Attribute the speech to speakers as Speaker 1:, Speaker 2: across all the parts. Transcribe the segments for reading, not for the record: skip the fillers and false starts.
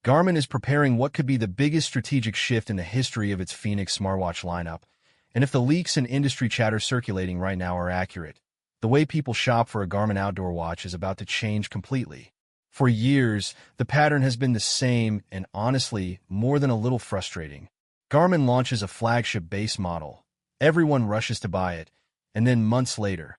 Speaker 1: Garmin is preparing what could be the biggest strategic shift in the history of its Fenix smartwatch lineup, and if the leaks and industry chatter circulating right now are accurate, the way people shop for a Garmin outdoor watch is about to change completely. For years, the pattern has been the same and honestly, more than a little frustrating. Garmin launches a flagship base model. Everyone rushes to buy it, and then months later,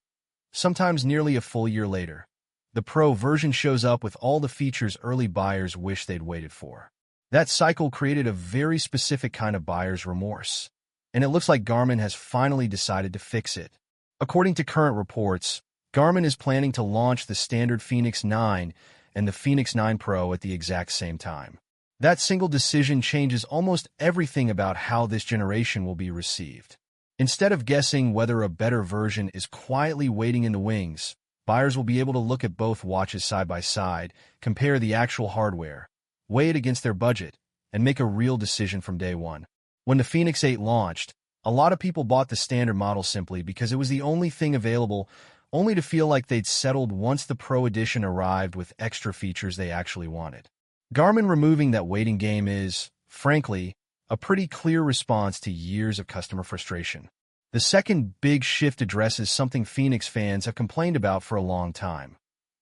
Speaker 1: sometimes nearly a full year later, the Pro version shows up with all the features early buyers wish they'd waited for. That cycle created a very specific kind of buyer's remorse, and it looks like Garmin has finally decided to fix it. According to current reports, Garmin is planning to launch the standard Fenix 9 and the Fenix 9 Pro at the exact same time. That single decision changes almost everything about how this generation will be received. Instead of guessing whether a better version is quietly waiting in the wings, buyers will be able to look at both watches side by side, compare the actual hardware, weigh it against their budget, and make a real decision from day one. When the Fenix 8 launched, a lot of people bought the standard model simply because it was the only thing available, only to feel like they'd settled once the Pro Edition arrived with extra features they actually wanted. Garmin removing that waiting game is, frankly, a pretty clear response to years of customer frustration. The second big shift addresses something Fenix fans have complained about for a long time: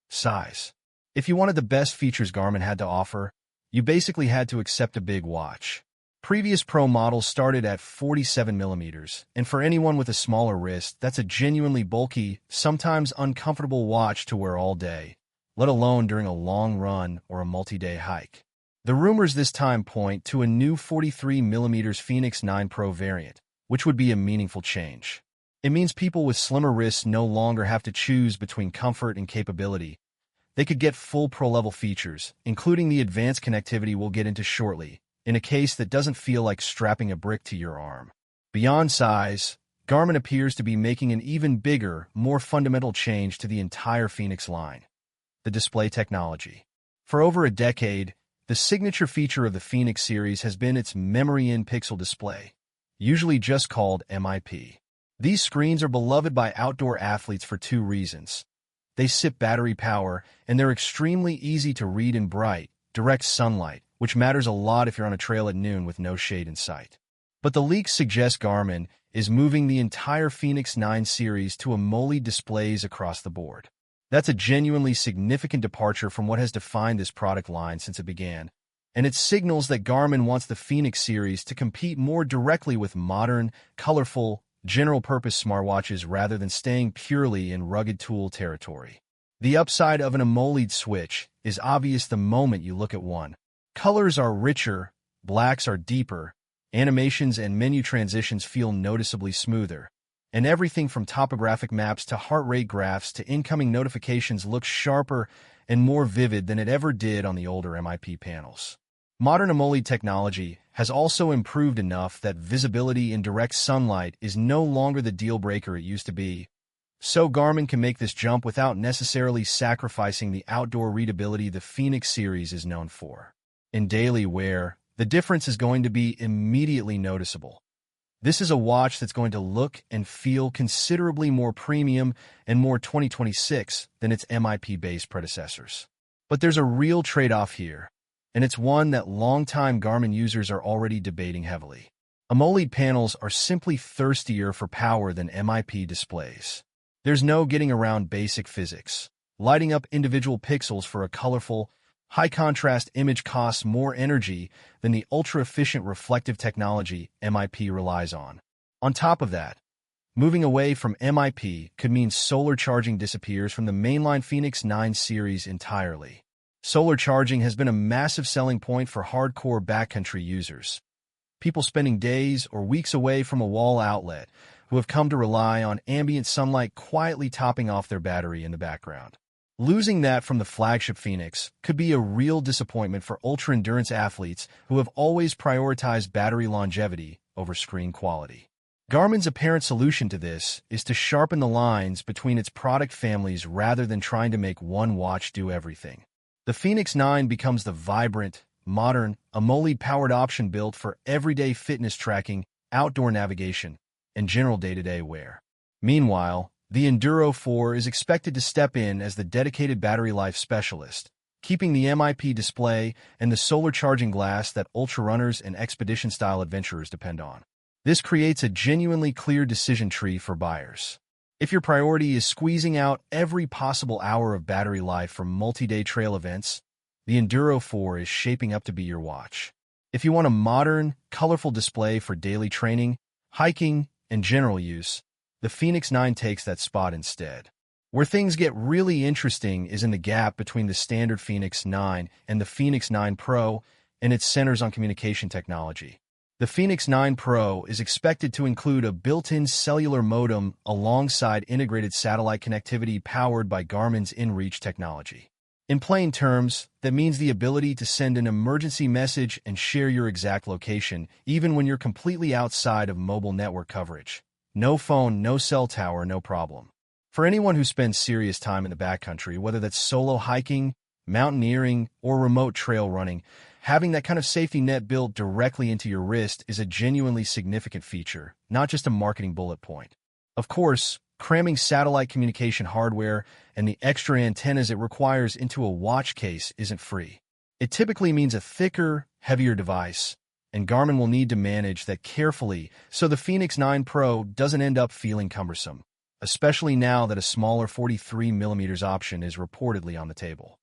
Speaker 1: size. If you wanted the best features Garmin had to offer, you basically had to accept a big watch. Previous Pro models started at 47mm, and for anyone with a smaller wrist, that's a genuinely bulky, sometimes uncomfortable watch to wear all day, let alone during a long run or a multi-day hike. The rumors this time point to a new 43mm Fenix 9 Pro variant, which would be a meaningful change. It means people with slimmer wrists no longer have to choose between comfort and capability. They could get full Pro-level features, including the advanced connectivity we'll get into shortly, in a case that doesn't feel like strapping a brick to your arm. Beyond size, Garmin appears to be making an even bigger, more fundamental change to the entire Fenix line: the display technology. For over a decade, the signature feature of the Fenix series has been its memory-in pixel display, usually just called MIP. These screens are beloved by outdoor athletes for two reasons. They sip battery power, and they're extremely easy to read in bright, direct sunlight, which matters a lot if you're on a trail at noon with no shade in sight. But the leaks suggest Garmin is moving the entire Fenix 9 series to AMOLED displays across the board. That's a genuinely significant departure from what has defined this product line since it began, and it signals that Garmin wants the Fenix series to compete more directly with modern, colorful, general-purpose smartwatches rather than staying purely in rugged tool territory. The upside of an AMOLED switch is obvious the moment you look at one. Colors are richer, blacks are deeper, animations and menu transitions feel noticeably smoother, and everything from topographic maps to heart rate graphs to incoming notifications looks sharper and more vivid than it ever did on the older MIP panels. Modern AMOLED technology has also improved enough that visibility in direct sunlight is no longer the deal-breaker it used to be, so Garmin can make this jump without necessarily sacrificing the outdoor readability the Fenix series is known for. In daily wear, the difference is going to be immediately noticeable. This is a watch that's going to look and feel considerably more premium and more 2026 than its MIP-based predecessors. But there's a real trade-off here, and it's one that longtime Garmin users are already debating heavily. AMOLED panels are simply thirstier for power than MIP displays. There's no getting around basic physics. Lighting up individual pixels for a colorful, high-contrast image costs more energy than the ultra-efficient reflective technology MIP relies on. On top of that, moving away from MIP could mean solar charging disappears from the mainline Fenix 9 series entirely. Solar charging has been a massive selling point for hardcore backcountry users. People spending days or weeks away from a wall outlet who have come to rely on ambient sunlight quietly topping off their battery in the background. Losing that from the flagship Fenix could be a real disappointment for ultra-endurance athletes who have always prioritized battery longevity over screen quality. Garmin's apparent solution to this is to sharpen the lines between its product families rather than trying to make one watch do everything. The Fenix 9 becomes the vibrant, modern, AMOLED-powered option built for everyday fitness tracking, outdoor navigation, and general day-to-day wear. Meanwhile, the Enduro 4 is expected to step in as the dedicated battery life specialist, keeping the MIP display and the solar charging glass that ultra-runners and expedition-style adventurers depend on. This creates a genuinely clear decision tree for buyers. If your priority is squeezing out every possible hour of battery life from multi-day trail events, the Enduro 4 is shaping up to be your watch. If you want a modern, colorful display for daily training, hiking, and general use, the Fenix 9 takes that spot instead. Where things get really interesting is in the gap between the standard Fenix 9 and the Fenix 9 Pro, and its centers on communication technology. The Fenix 9 Pro is expected to include a built-in cellular modem alongside integrated satellite connectivity powered by Garmin's inReach technology. In plain terms, that means the ability to send an emergency message and share your exact location, even when you're completely outside of mobile network coverage. No phone, no cell tower, no problem. For anyone who spends serious time in the backcountry, whether that's solo hiking, mountaineering, or remote trail running, having that kind of safety net built directly into your wrist is a genuinely significant feature, not just a marketing bullet point. Of course, cramming satellite communication hardware and the extra antennas it requires into a watch case isn't free. It typically means a thicker, heavier device, and Garmin will need to manage that carefully so the Fenix 9 Pro doesn't end up feeling cumbersome, especially now that a smaller 43mm option is reportedly on the table.